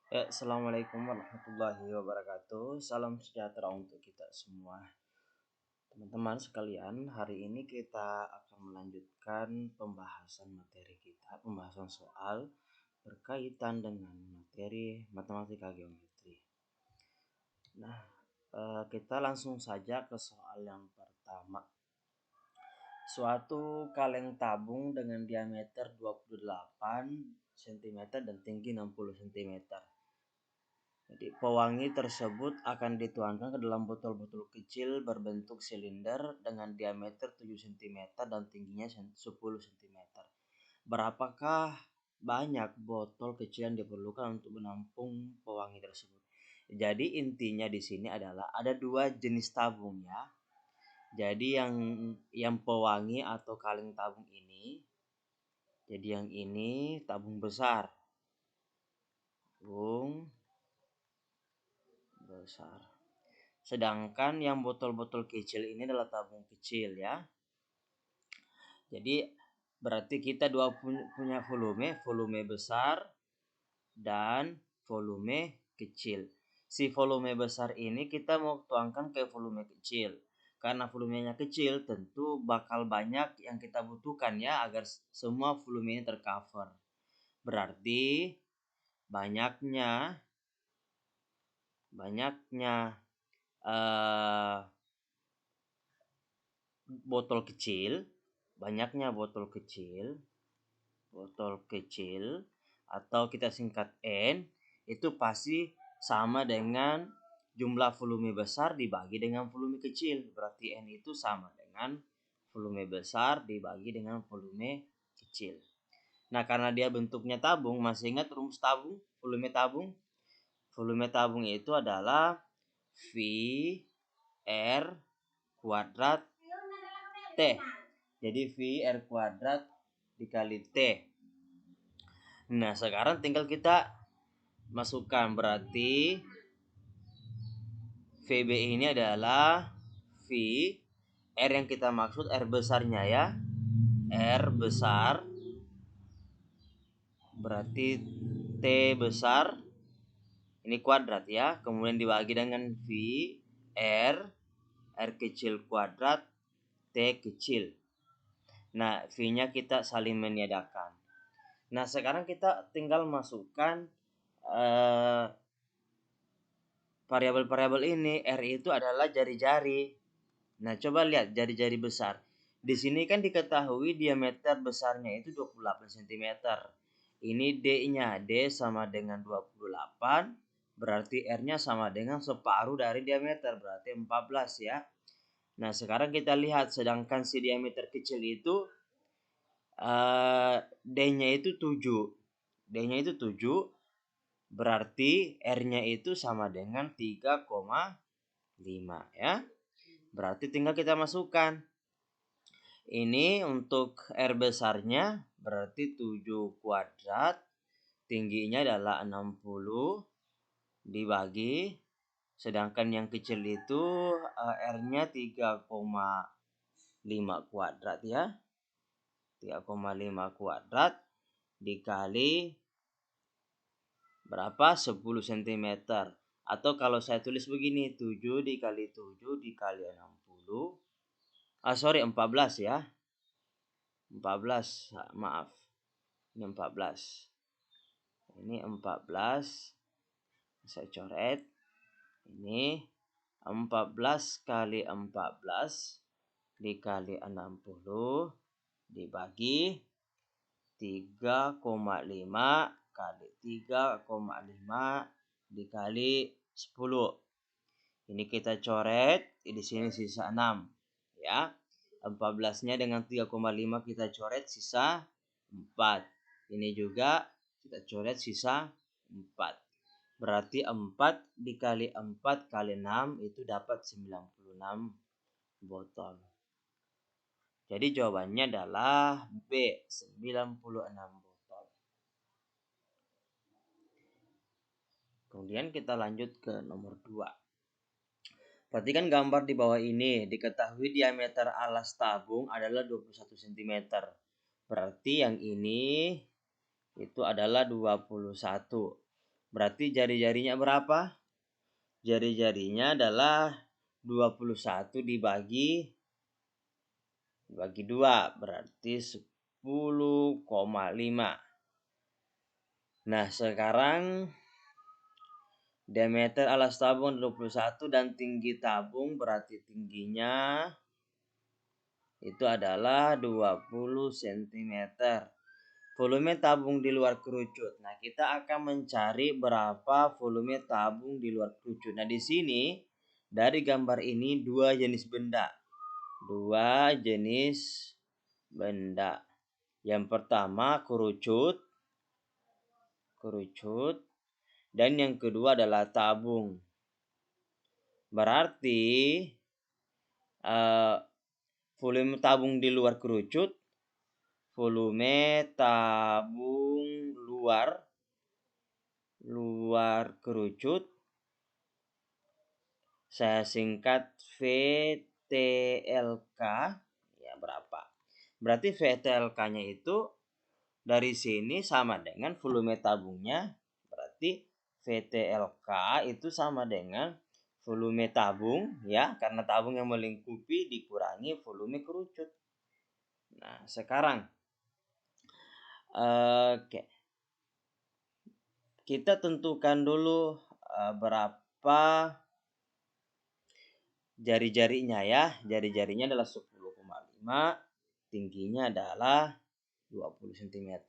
Assalamualaikum warahmatullahi wabarakatuh. Salam sejahtera untuk kita semua. Teman-teman sekalian, hari ini kita akan melanjutkan pembahasan materi kita, pembahasan soal berkaitan dengan materi matematika geometri. Nah, kita langsung saja ke soal yang pertama. Suatu kaleng tabung dengan diameter 28 cm dan tinggi 60 cm. Jadi pewangi tersebut akan dituangkan ke dalam botol-botol kecil berbentuk silinder dengan diameter 7 cm dan tingginya 10 cm. Berapakah banyak botol kecil yang diperlukan untuk menampung pewangi tersebut? Jadi intinya di sini adalah ada dua jenis tabung ya. Jadi yang pewangi atau kaleng tabung ini, jadi yang ini tabung besar. Tabung besar. Sedangkan yang botol-botol kecil ini adalah tabung kecil ya. Jadi berarti kita punya volume besar dan volume kecil. Si volume besar ini kita mau tuangkan ke volume kecil. Karena volumenya kecil tentu bakal banyak yang kita butuhkan ya agar semua volume ini tercover. Berarti banyaknya botol kecil atau kita singkat N itu pasti sama dengan jumlah volume besar dibagi dengan volume kecil. Berarti N itu sama dengan volume besar dibagi dengan volume kecil. Nah, karena dia bentuknya tabung, masih ingat rumus tabung, volume tabung? Volume tabung itu adalah V R kuadrat T. Jadi V R kuadrat dikali T. Nah, sekarang tinggal kita masukkan, berarti VB ini adalah V, R yang kita maksud R besarnya ya. R besar berarti T besar ini kuadrat ya. Kemudian dibagi dengan V R kecil kuadrat T kecil. Nah, V-nya kita saling meniadakan. Nah, sekarang kita tinggal masukkan variabel-variabel ini. R itu adalah jari-jari. Nah, coba lihat jari-jari besar. Di sini kan diketahui diameter besarnya itu 28 cm. Ini D-nya. D sama dengan 28. Berarti R-nya sama dengan separuh dari diameter. Berarti 14 ya. Nah, sekarang kita lihat. Sedangkan si diameter kecil itu D-nya itu 7. D-nya itu 7. Berarti R-nya itu sama dengan 3,5 ya. Berarti tinggal kita masukkan. Ini untuk R besarnya berarti 7 kuadrat. Tingginya adalah 60 dibagi. Sedangkan yang kecil itu R-nya 3,5 kuadrat ya. 3,5 kuadrat dikali berapa? 10 cm. Atau kalau saya tulis begini, 7 dikali 7 dikali 60. 14 ya. 14, maaf. Ini 14. Ini 14. Saya coret. Ini 14 kali 14 dikali 60 dibagi 3,5 kali 3,5 dikali 10. Ini kita coret, di sini sisa 6 ya. 14-nya dengan 3,5 kita coret sisa 4. Ini juga kita coret sisa 4. Berarti 4 dikali 4 kali 6 itu dapat 96 botol. Jadi jawabannya adalah B, 96 botol. Kemudian kita lanjut ke nomor 2. Perhatikan gambar di bawah ini. Diketahui diameter alas tabung adalah 21 cm. Berarti yang ini itu adalah 21. Berarti jari-jarinya berapa? Jari-jarinya adalah 21 dibagi 2, berarti 10,5. Nah, sekarang diameter alas tabung 21 dan tinggi tabung berarti tingginya itu adalah 20 cm. Volume tabung di luar kerucut. Nah, kita akan mencari berapa volume tabung di luar kerucut. Nah, di sini dari gambar ini dua jenis benda. Yang pertama kerucut, dan yang kedua adalah tabung. Berarti volume tabung di luar kerucut, kerucut, saya singkat VTLK, ya berapa? Berarti VTLK-nya itu dari sini sama dengan volume tabungnya. Berarti VTLK itu sama dengan volume tabung, ya, karena tabung yang melingkupi dikurangi volume kerucut. Nah, sekarang kita tentukan dulu berapa jari-jarinya, ya. Jari-jarinya adalah 10,5, tingginya adalah 20 cm.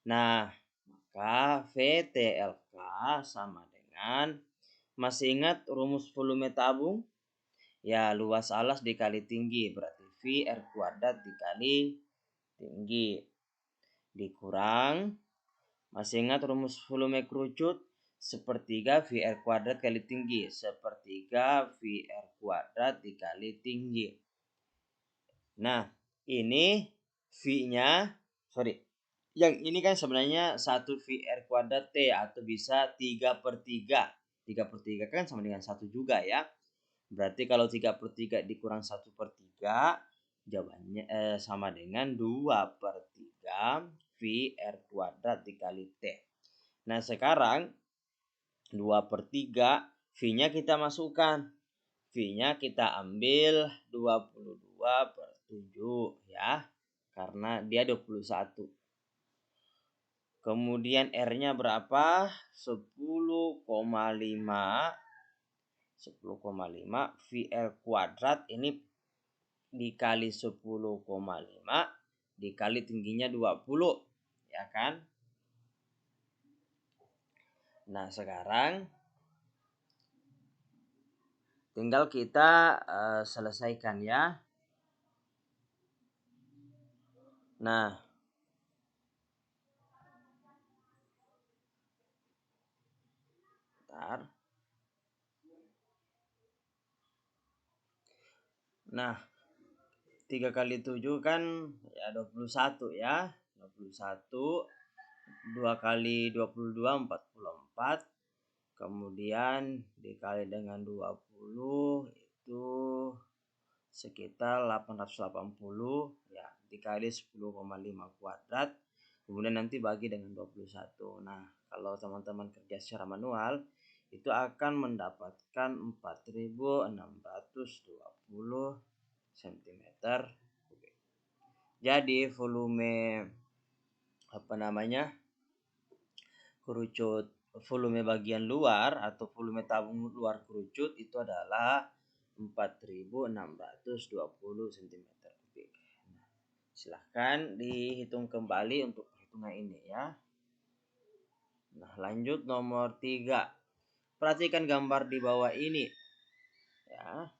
Nah, maka VTLK sama dengan, masih ingat rumus volume tabung? Ya, luas alas dikali tinggi, berarti VR kuadrat dikali tinggi. Dikurang, masih ingat rumus volume kerucut? Sepertiga VR kuadrat kali tinggi. Sepertiga VR kuadrat dikali tinggi. Nah, ini V-nya, yang ini kan sebenarnya 1 VR kuadrat T, atau bisa 3/3. 3/3 kan sama dengan 1 juga, ya. Berarti kalau 3/3 dikurang 1/3, jawabannya sama dengan 2/3 VR kuadrat dikali T. Nah, sekarang 2/3 V-nya kita masukkan. V-nya kita ambil 22/7, ya. Karena dia 21. Kemudian R-nya berapa? 10,5 VR kuadrat ini dikali 10,5 dikali tingginya 20, ya kan? Nah, sekarang tinggal kita selesaikan, ya. Nah, bentar. Nah, 3 kali 7 kan ya 21, ya. 21, 2 kali 22 44. Kemudian dikali dengan 20 itu sekitar 880, ya, dikali 10,5 kuadrat. Kemudian nanti bagi dengan 21. Nah, kalau teman-teman kerja secara manual itu akan mendapatkan 4.620 cm kubik. Jadi volume kerucut, volume bagian luar atau volume tabung luar kerucut itu adalah 4.620 cm kubik. Nah, silahkan dihitung kembali untuk perhitungan ini, ya. Nah, lanjut nomor 3. Perhatikan gambar di bawah ini, ya.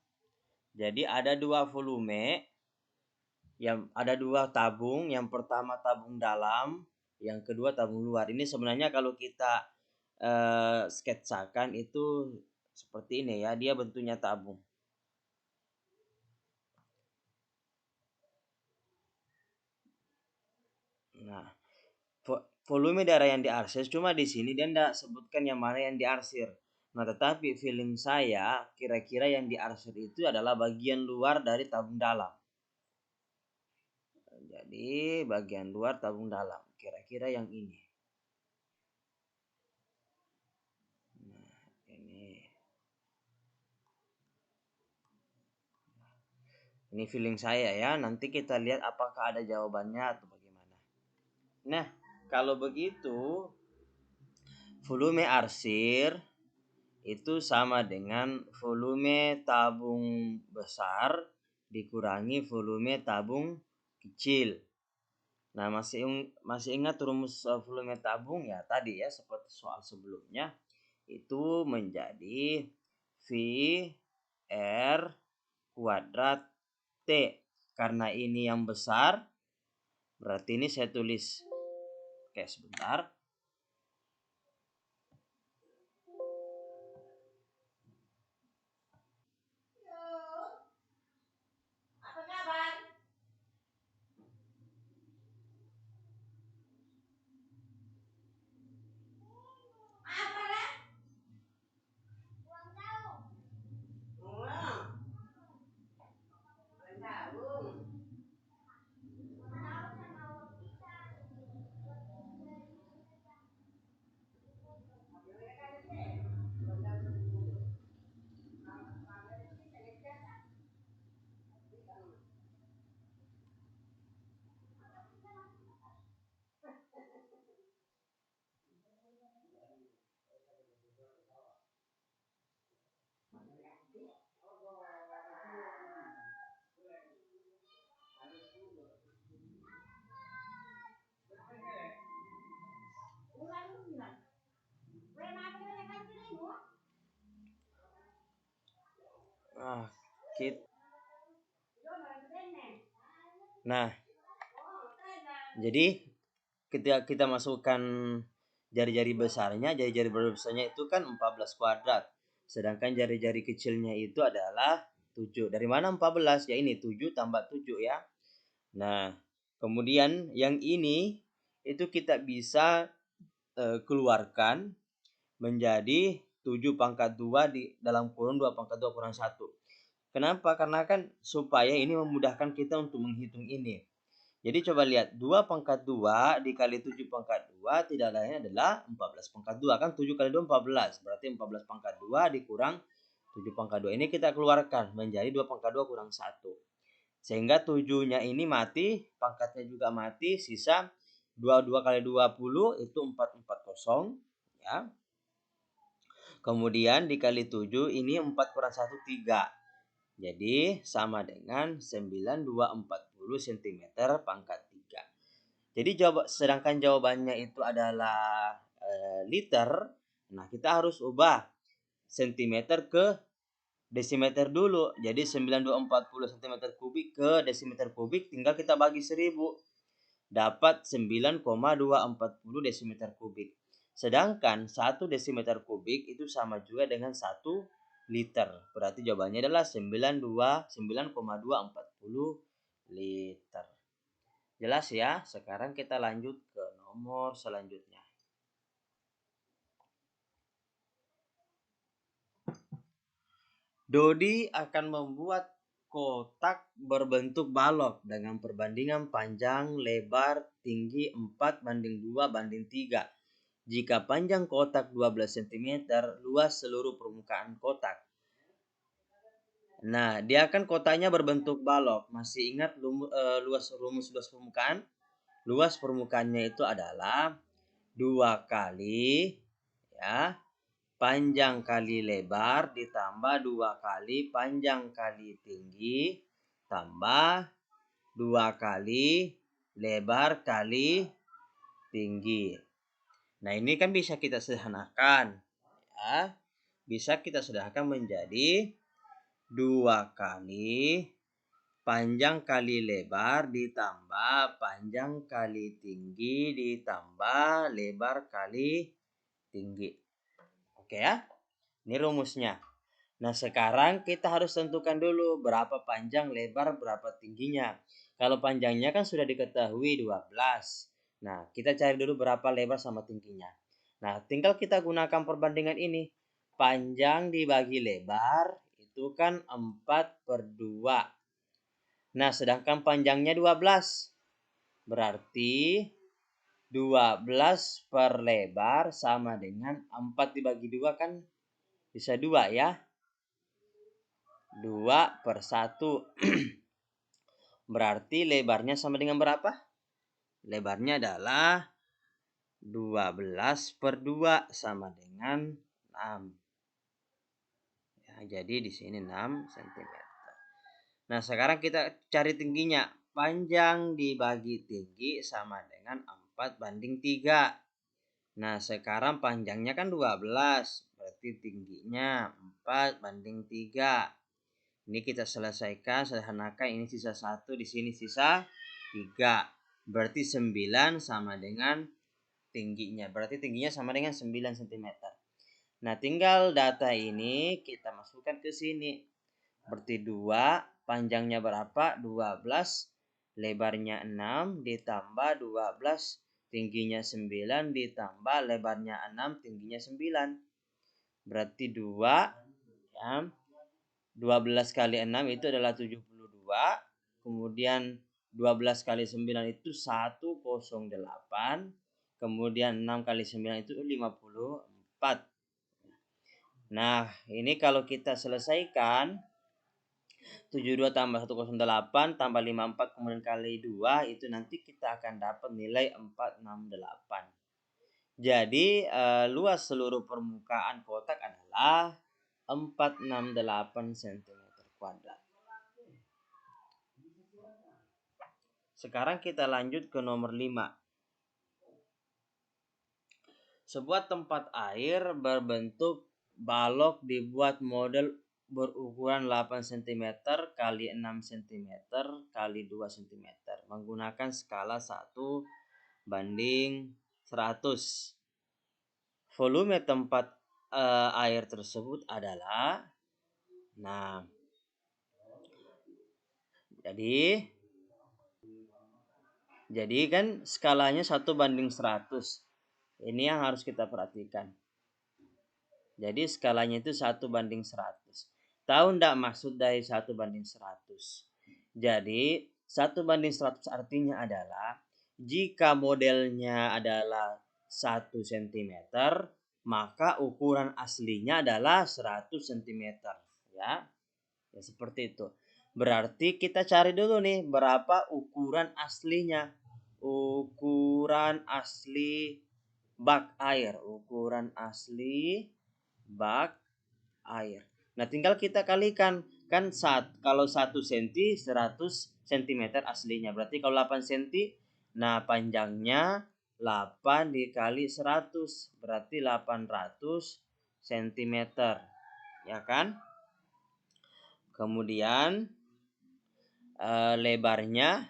Jadi ada dua volume, ada dua tabung. Yang pertama tabung dalam, yang kedua tabung luar. Ini sebenarnya kalau kita sketsakan itu seperti ini, ya. Dia bentuknya tabung. Nah, volume darah yang diarsir, cuma di sini dia tidak sebutkan yang mana yang diarsir. Nah, tetapi feeling saya kira-kira yang diarsir itu adalah bagian luar dari tabung dalam. Jadi bagian luar tabung dalam, kira-kira yang ini. Ini feeling saya ya. Nanti kita lihat apakah ada jawabannya atau bagaimana. Nah, kalau begitu volume arsir itu sama dengan volume tabung besar dikurangi volume tabung kecil. Nah, masih ingat rumus volume tabung ya tadi ya, seperti soal sebelumnya, itu menjadi V R kuadrat T. Karena ini yang besar, berarti ini saya tulis. Oke, sebentar. Nah, jadi ketika kita masukkan jari-jari besarnya itu kan 14 kuadrat. Sedangkan jari-jari kecilnya itu adalah 7. Dari mana 14? Ya ini 7 tambah 7 ya. Nah, kemudian yang ini itu kita bisa keluarkan menjadi 7 pangkat 2 di dalam kurung 2 pangkat 2 kurang 1. Kenapa? Karena kan supaya ini memudahkan kita untuk menghitung ini. Jadi coba lihat 2 pangkat 2 dikali 7 pangkat 2 tidak lain adalah 14 pangkat 2. Kan 7 kali 2 14. Berarti 14 pangkat 2 dikurang 7 pangkat 2. Ini kita keluarkan menjadi 2 pangkat 2 kurang 1. Sehingga 7-nya ini mati, pangkatnya juga mati, sisa 22 kali 20 itu 440 ya. Kemudian dikali 7 ini 4 kurang 1 3. Jadi sama dengan 9240 cm pangkat 3. Jadi sedangkan jawabannya itu adalah liter. Nah, kita harus ubah cm ke desimeter dulu. Jadi 9240 cm kubik ke desimeter kubik tinggal kita bagi 1000. Dapat 9,240 desimeter kubik. Sedangkan 1 desimeter kubik itu sama juga dengan 1 liter. Berarti jawabannya adalah 9,240 liter. Jelas ya? Sekarang kita lanjut ke nomor selanjutnya. Dodi akan membuat kotak berbentuk balok dengan perbandingan panjang, lebar, tinggi 4:2:3. Jika panjang kotak 12 cm, luas seluruh permukaan kotak. Nah, dia kan kotaknya berbentuk balok. Masih ingat rumus luas permukaan? Luas permukaannya itu adalah 2 kali ya, panjang kali lebar ditambah 2 kali panjang kali tinggi tambah 2 kali lebar kali tinggi. Nah, ini kan bisa kita sederhanakan ya. Bisa kita sederhanakan menjadi 2 kali panjang kali lebar ditambah panjang kali tinggi ditambah lebar kali tinggi. Oke ya? Ini rumusnya. Nah, sekarang kita harus tentukan dulu berapa panjang, lebar, berapa tingginya. Kalau panjangnya kan sudah diketahui 12. Nah, kita cari dulu berapa lebar sama tingginya. Nah, tinggal kita gunakan perbandingan ini. Panjang dibagi lebar itu kan 4/2. Nah, sedangkan panjangnya 12. Berarti 12 per lebar sama dengan 4 dibagi 2 kan bisa 2 ya. 2/1. Berarti lebarnya sama dengan berapa? Lebarnya adalah 12/2 sama dengan 6. Ya, jadi di sini 6 cm. Nah, sekarang kita cari tingginya. Panjang dibagi tinggi sama dengan 4/3. Nah, sekarang panjangnya kan 12, berarti tingginya 4/3. Ini kita selesaikan, sederhanakan, ini sisa 1, di sini sisa 3. Berarti 9 sama dengan tingginya. Berarti tingginya sama dengan 9 cm. Nah, tinggal data ini kita masukkan ke sini. Berarti 2, panjangnya berapa? 12, lebarnya 6, ditambah 12, tingginya 9, ditambah lebarnya 6, tingginya 9. Berarti 2, ya. 12 kali 6 itu adalah 72. Kemudian 12 kali 9 itu 108. Kemudian 6 kali 9 itu 54. Nah, ini kalau kita selesaikan, 72 tambah 108 tambah 54 kemudian kali 2, itu nanti kita akan dapat nilai 468. Jadi luas seluruh permukaan kotak adalah 468 cm². Sekarang kita lanjut ke nomor 5. Sebuah tempat air berbentuk balok dibuat model berukuran 8 cm kali 6 cm kali 2 cm menggunakan skala 1/100. Volume tempat air tersebut adalah, nah, jadi kan skalanya 1/100. Ini yang harus kita perhatikan. Jadi skalanya itu 1/100. Tahu enggak maksud dari 1/100? Jadi 1/100 artinya adalah jika modelnya adalah 1 cm, maka ukuran aslinya adalah 100 cm. Ya, seperti itu. Berarti kita cari dulu nih berapa ukuran aslinya. Ukuran asli bak air. Ukuran asli bak air. Nah, tinggal kita kalikan. Kan kalau 1 cm 100 cm aslinya. Berarti kalau 8 cm, nah panjangnya 8 dikali 100. Berarti 800 cm. Ya kan? Kemudian lebarnya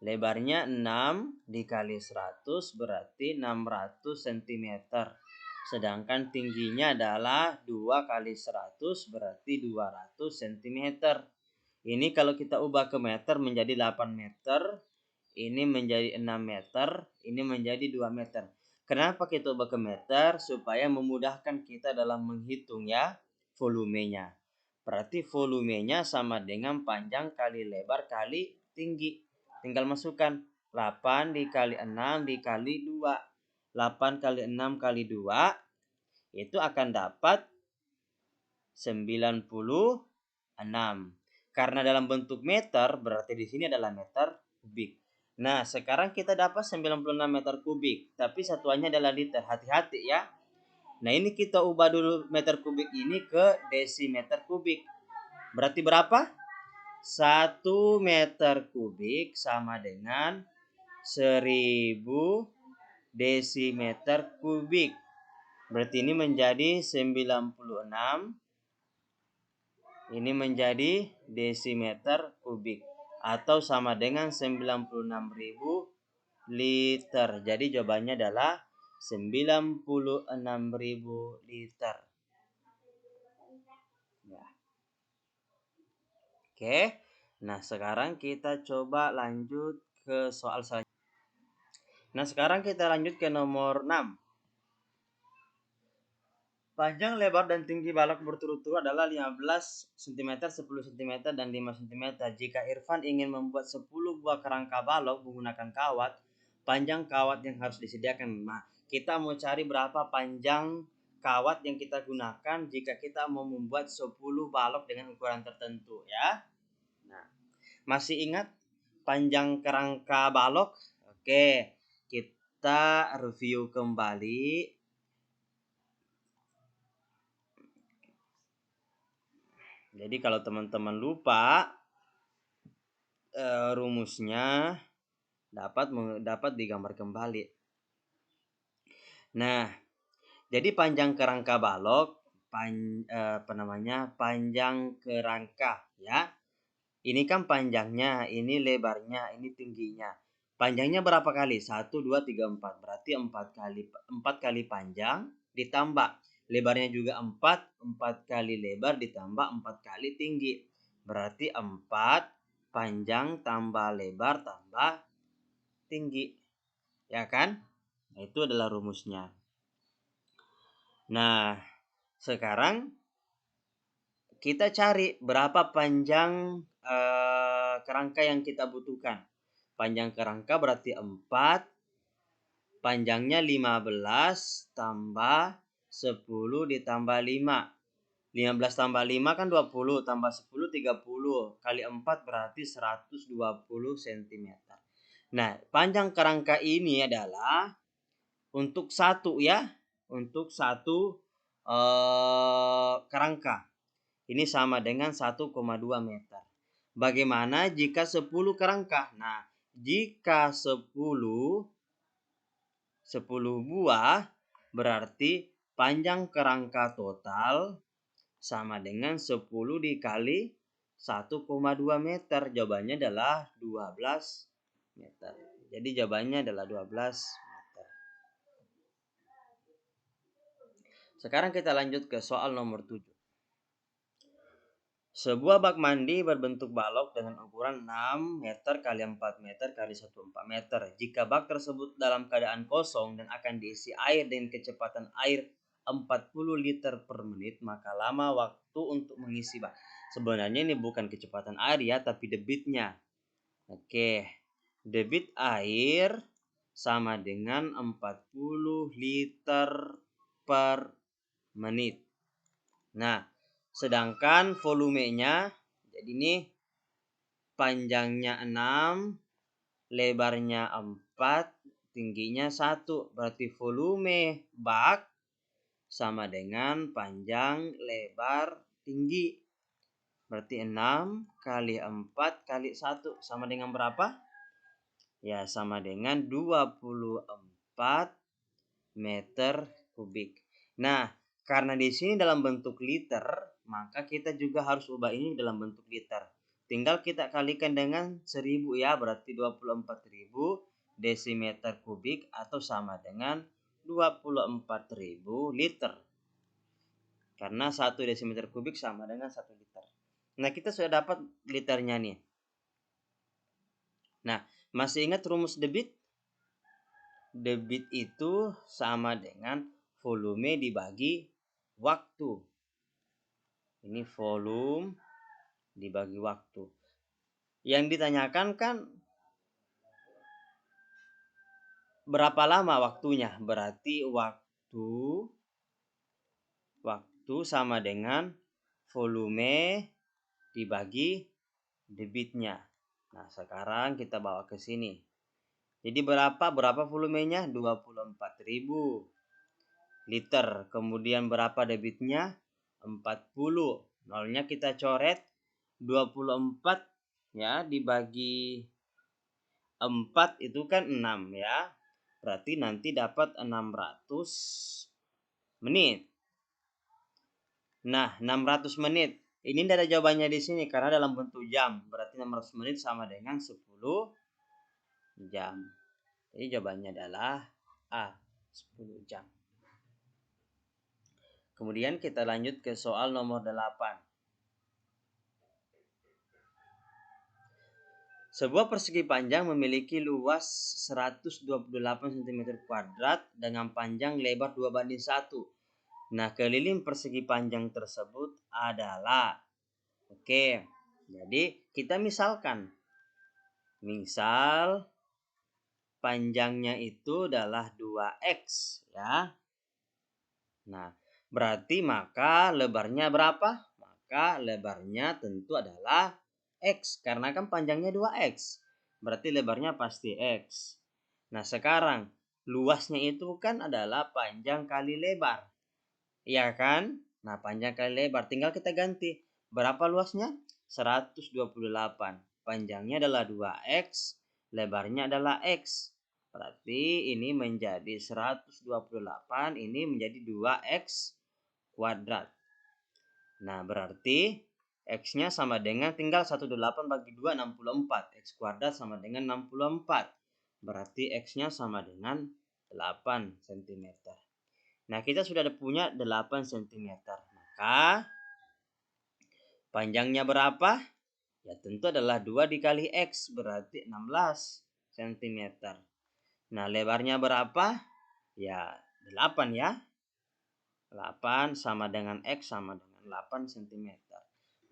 6 dikali 100 berarti 600 cm. Sedangkan tingginya adalah 2 kali 100 berarti 200 cm. Ini kalau kita ubah ke meter menjadi 8 meter. Ini menjadi 6 meter. Ini menjadi 2 meter. Kenapa kita ubah ke meter? Supaya memudahkan kita dalam menghitung ya volumenya. Berarti volumenya sama dengan panjang kali lebar kali tinggi. Tinggal masukkan 8 dikali 6 dikali 2. 8 kali 6 kali 2 itu akan dapat 96. Karena dalam bentuk meter berarti di sini adalah meter kubik. Nah, sekarang kita dapat 96 meter kubik, tapi satuannya adalah liter. Hati-hati ya. Nah, ini kita ubah dulu meter kubik ini ke desimeter kubik. Berarti berapa? 1 meter kubik sama dengan 1000 desimeter kubik. Berarti ini menjadi 96. Ini menjadi desimeter kubik. Atau sama dengan 96.000 liter. Jadi jawabannya adalah 96.000 liter. Ya. Oke. Nah, sekarang kita coba lanjut ke soal selanjutnya. Nah, sekarang kita lanjut ke nomor 6. Panjang, lebar, dan tinggi balok berturut-turut adalah 15 cm, 10 cm, dan 5 cm. Jika Irfan ingin membuat 10 buah kerangka balok menggunakan kawat, panjang kawat yang harus disediakan. Nah, kita mau cari berapa panjang kawat yang kita gunakan jika kita mau membuat 10 balok dengan ukuran tertentu ya. Nah, Masih ingat panjang kerangka balok? Oke, kita review kembali. Jadi kalau teman-teman lupa rumusnya dapat digambar kembali. Nah, jadi panjang kerangka balok panjang kerangka ya. Ini kan panjangnya, ini lebarnya, ini tingginya. Panjangnya berapa kali? 1, 2, 3, 4. Berarti 4 kali panjang ditambah. Lebarnya juga 4 kali lebar ditambah 4 kali tinggi. Berarti 4 panjang tambah lebar tambah tinggi. Ya kan? Nah, itu adalah rumusnya. Nah, sekarang kita cari berapa panjang kerangka yang kita butuhkan. Panjang kerangka berarti 4, panjangnya 15 tambah 10 ditambah 5. 15 tambah 5 kan 20, tambah 10 30, kali 4 berarti 120 cm. Nah, panjang kerangka ini adalah untuk satu ya, untuk satu kerangka. Ini sama dengan 1,2 meter. Bagaimana jika 10 kerangka? Nah, jika 10 buah berarti panjang kerangka total sama dengan 10 dikali 1,2 meter. Jawabannya adalah 12 meter. Jadi jawabannya adalah 12 meter. Sekarang kita lanjut ke soal nomor 7. Sebuah bak mandi berbentuk balok dengan ukuran 6 meter kali 4 meter kali 1,4 meter. Jika bak tersebut dalam keadaan kosong dan akan diisi air dengan kecepatan air 40 liter per menit, maka lama waktu untuk mengisi bak. Sebenarnya ini bukan kecepatan air ya, tapi debitnya. Oke, debit air sama dengan 40 liter per menit. Nah, sedangkan volumenya, jadi ini panjangnya 6, lebarnya 4, tingginya 1. Berarti volume bak sama dengan panjang, lebar, tinggi. Berarti 6 kali 4 kali 1 sama dengan berapa? Ya, sama dengan 24 meter kubik. Nah, karena di sini dalam bentuk liter, maka kita juga harus ubah ini dalam bentuk liter. Tinggal kita kalikan dengan 1000 ya, berarti 24.000 desimeter kubik atau sama dengan 24.000 liter. Karena 1 desimeter kubik sama dengan 1 liter. Nah, kita sudah dapat liternya nih. Nah, masih ingat rumus debit? Debit itu sama dengan volume dibagi waktu. Ini volume dibagi waktu. Yang ditanyakan kan berapa lama waktunya? Berarti waktu sama dengan volume dibagi debitnya. Nah, sekarang kita bawa ke sini. Jadi berapa volumenya? 24.000 liter. Kemudian berapa debitnya? 40. Nolnya kita coret. 24 ya dibagi 4 itu kan 6 ya. Berarti nanti dapat 600 menit. Nah, 600 menit. Ini tidak ada jawabannya di sini karena dalam bentuk jam. Berarti 600 menit sama dengan 10 jam. Jadi jawabannya adalah A, 10 jam. Kemudian kita lanjut ke soal nomor 8. Sebuah persegi panjang memiliki luas 128 cm kuadrat dengan panjang lebar 2:1. Nah, keliling persegi panjang tersebut adalah, oke, jadi kita misalkan, misal panjangnya itu adalah 2x ya. Nah, berarti maka lebarnya berapa? Maka lebarnya tentu adalah X, karena kan panjangnya 2X. Berarti lebarnya pasti X. Nah, sekarang luasnya itu kan adalah panjang kali lebar. Iya kan? Nah, panjang kali lebar. Tinggal kita ganti. Berapa luasnya? 128. Panjangnya adalah 2X, lebarnya adalah X. Berarti ini menjadi 128, ini menjadi 2X kuadrat. Nah, berarti X-nya sama dengan tinggal 18 bagi 2, 64. X kuadrat sama dengan 64. Berarti X-nya sama dengan 8 cm. Nah, kita sudah punya 8 cm. Maka panjangnya berapa? Ya, tentu adalah 2 dikali X, berarti 16 cm. Nah, lebarnya berapa? Ya, 8 ya. 8 sama dengan X sama dengan 8 cm.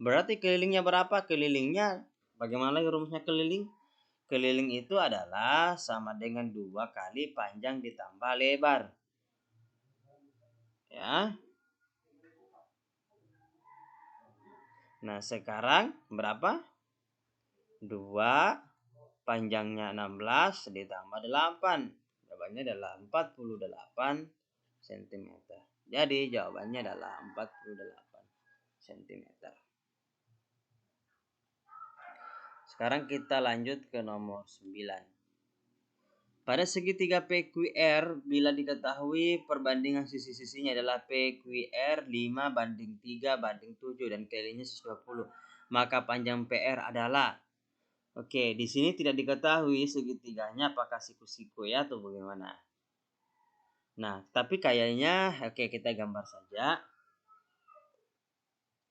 Berarti kelilingnya berapa? Kelilingnya, bagaimana rumusnya keliling? Keliling itu adalah sama dengan 2 kali panjang ditambah lebar. Ya. Nah, sekarang berapa? 2 panjangnya 16 ditambah 8. Jawabannya adalah 48 cm. Jadi jawabannya adalah 48 cm. Sekarang kita lanjut ke nomor 9. Pada segitiga PQR, bila diketahui perbandingan sisi-sisinya adalah PQR 5 banding 3 banding 7 dan kelilingnya 120, maka panjang PR adalah. Oke, di sini tidak diketahui segitiganya apakah siku-siku ya atau bagaimana. Nah, tapi kayaknya oke, kita gambar saja.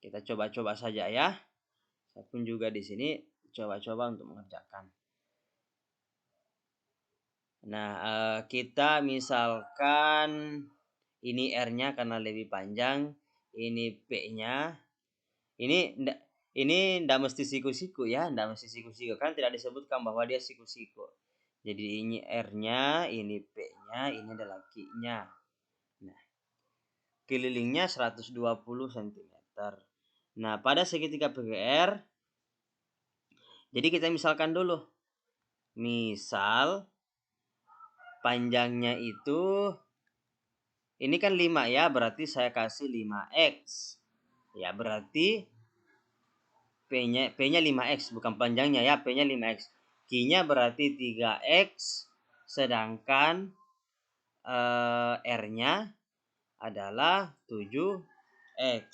Kita coba-coba saja ya. Saya pun juga di sini coba-coba untuk mengerjakan. Nah, kita misalkan ini R-nya karena lebih panjang, ini P-nya. Ini ndak mesti siku-siku ya, ndak mesti siku-siku kan tidak disebutkan bahwa dia siku-siku. Jadi ini R-nya, ini P-nya, ini adalah Q-nya. Nah, kelilingnya 120 cm. Nah, pada segitiga PQR, jadi kita misalkan dulu. Misal panjangnya itu ini kan 5 ya, berarti saya kasih 5X. Ya, berarti P-nya 5X, bukan panjangnya ya, P-nya 5X. Q-nya berarti 3X, sedangkan R-nya adalah 7X.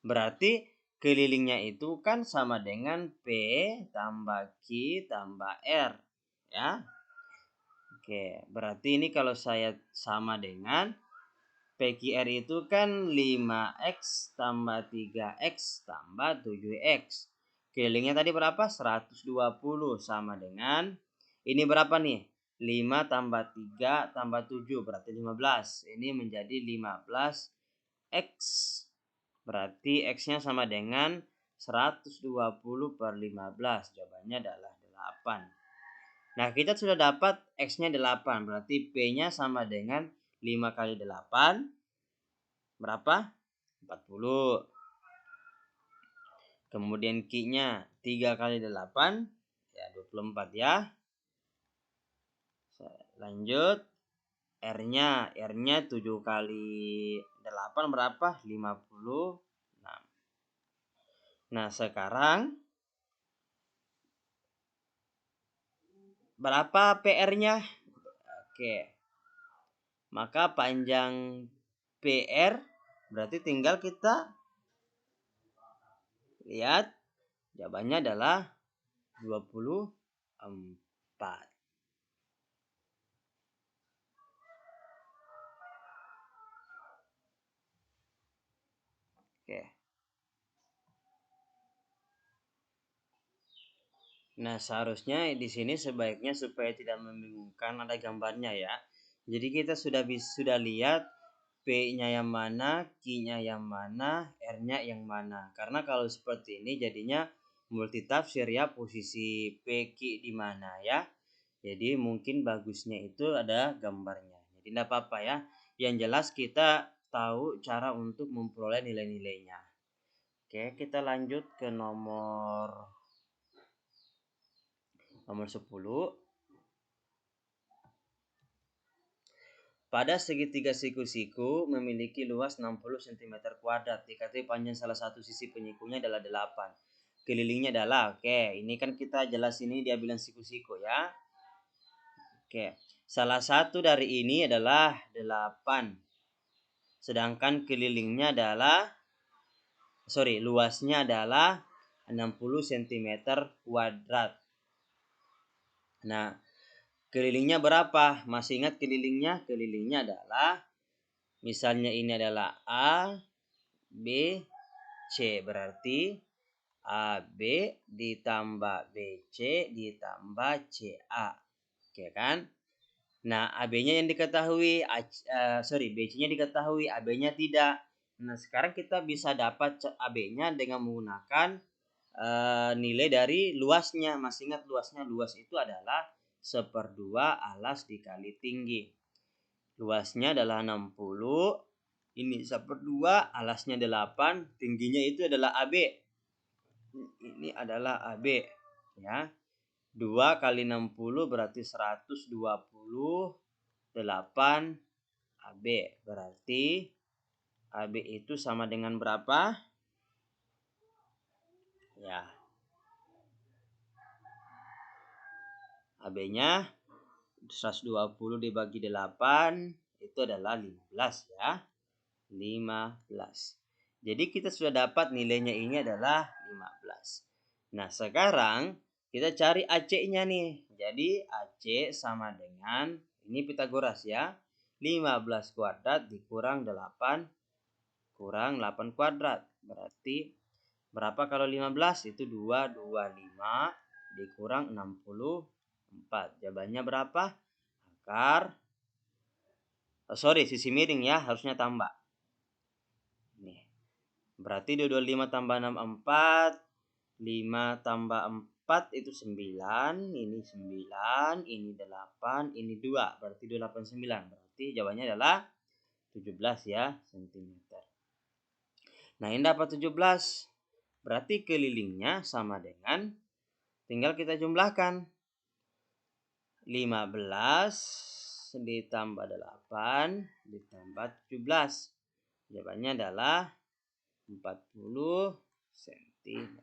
Berarti kelilingnya itu kan sama dengan P tambah Q tambah R. Ya. Oke, berarti ini kalau saya sama dengan PQR itu kan 5X tambah 3X tambah 7X. Kelilingnya tadi berapa? 120 sama dengan ini berapa nih? 5 tambah 3 tambah 7 berarti 15. Ini menjadi 15X. Berarti X-nya sama dengan 120 per 15. Jawabannya adalah 8. Nah, kita sudah dapat X-nya 8. Berarti P-nya sama dengan 5 kali 8. Berapa? 40. Kemudian Q-nya 3 kali 8. Ya, 24 ya. Lanjut. R-nya 7 kali 8 berapa? 56. Nah, sekarang berapa PR-nya? Oke. Maka panjang PR berarti tinggal kita lihat jawabannya adalah 24. Oke. Nah, seharusnya di sini sebaiknya supaya tidak membingungkan ada gambarnya ya. Jadi kita sudah lihat P-nya yang mana, Q-nya yang mana, R-nya yang mana. Karena kalau seperti ini jadinya multitafsir ya, posisi P, Q di mana ya. Jadi mungkin bagusnya itu ada gambarnya. Jadi tidak apa-apa ya. Yang jelas kita tahu cara untuk memperoleh nilai-nilainya. Oke, kita lanjut ke nomor 10. Pada segitiga siku-siku memiliki luas 60 cm kuadrat. Diketahui panjang salah satu sisi penyikunya adalah 8. Kelilingnya adalah, oke, ini kan kita jelas ini dia bilang siku-siku ya. Oke, salah satu dari ini adalah 8. Sedangkan kelilingnya adalah, luasnya adalah 60 cm kuadrat. Nah, kelilingnya berapa? Masih ingat kelilingnya? Kelilingnya adalah, misalnya ini adalah A, B, C. Berarti AB ditambah BC ditambah CA. Oke kan? Nah, AB-nya yang diketahui, BC-nya diketahui, AB-nya tidak. Nah, sekarang kita bisa dapat AB-nya dengan menggunakan nilai dari luasnya. Masih ingat luasnya? Luas itu adalah 1/2 alas dikali tinggi. Luasnya adalah 60. Ini 1/2, alasnya 8, tingginya itu adalah AB. Ini adalah AB ya. 2 kali 60 berarti 128 AB. Berarti AB itu sama dengan berapa? Ya. AB-nya 120 dibagi 8 itu adalah 15 ya. 15. Jadi kita sudah dapat nilainya ini adalah 15. Nah, sekarang kita cari AC-nya nih. Jadi AC sama dengan, ini Pitagoras ya, 15 kuadrat dikurang 8 kurang 8 kuadrat. Berarti berapa kalau 15? Itu 225 dikurang 64. Jawabannya berapa? Sisi miring ya, harusnya tambah. Nih. Berarti 225 tambah 6, 4. 5 tambah 4 itu 9. Ini 9. Ini 8. Ini 2. Berarti 289. Berarti jawabannya adalah 17 ya cm. Nah, ini dapat 17. Berarti kelilingnya sama dengan, tinggal kita jumlahkan. 15 ditambah 8 ditambah 17. Jawabannya adalah 40 cm.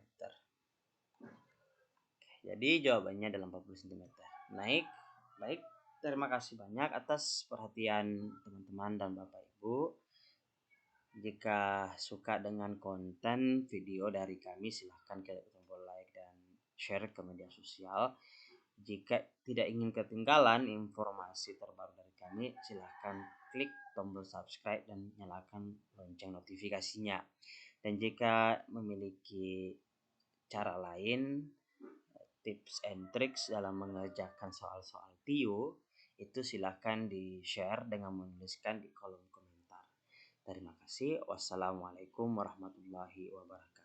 Jadi jawabannya adalah 40 cm. Baik. Terima kasih banyak atas perhatian teman-teman dan Bapak Ibu. Jika suka dengan konten video dari kami, silahkan klik tombol like dan share ke media sosial. Jika tidak ingin ketinggalan informasi terbaru dari kami, silahkan klik tombol subscribe dan nyalakan lonceng notifikasinya. Dan jika memiliki cara lain, tips and tricks dalam mengerjakan soal-soal TIO, itu silahkan di-share dengan menuliskan di kolom komentar. Terima kasih. Wassalamualaikum warahmatullahi wabarakatuh.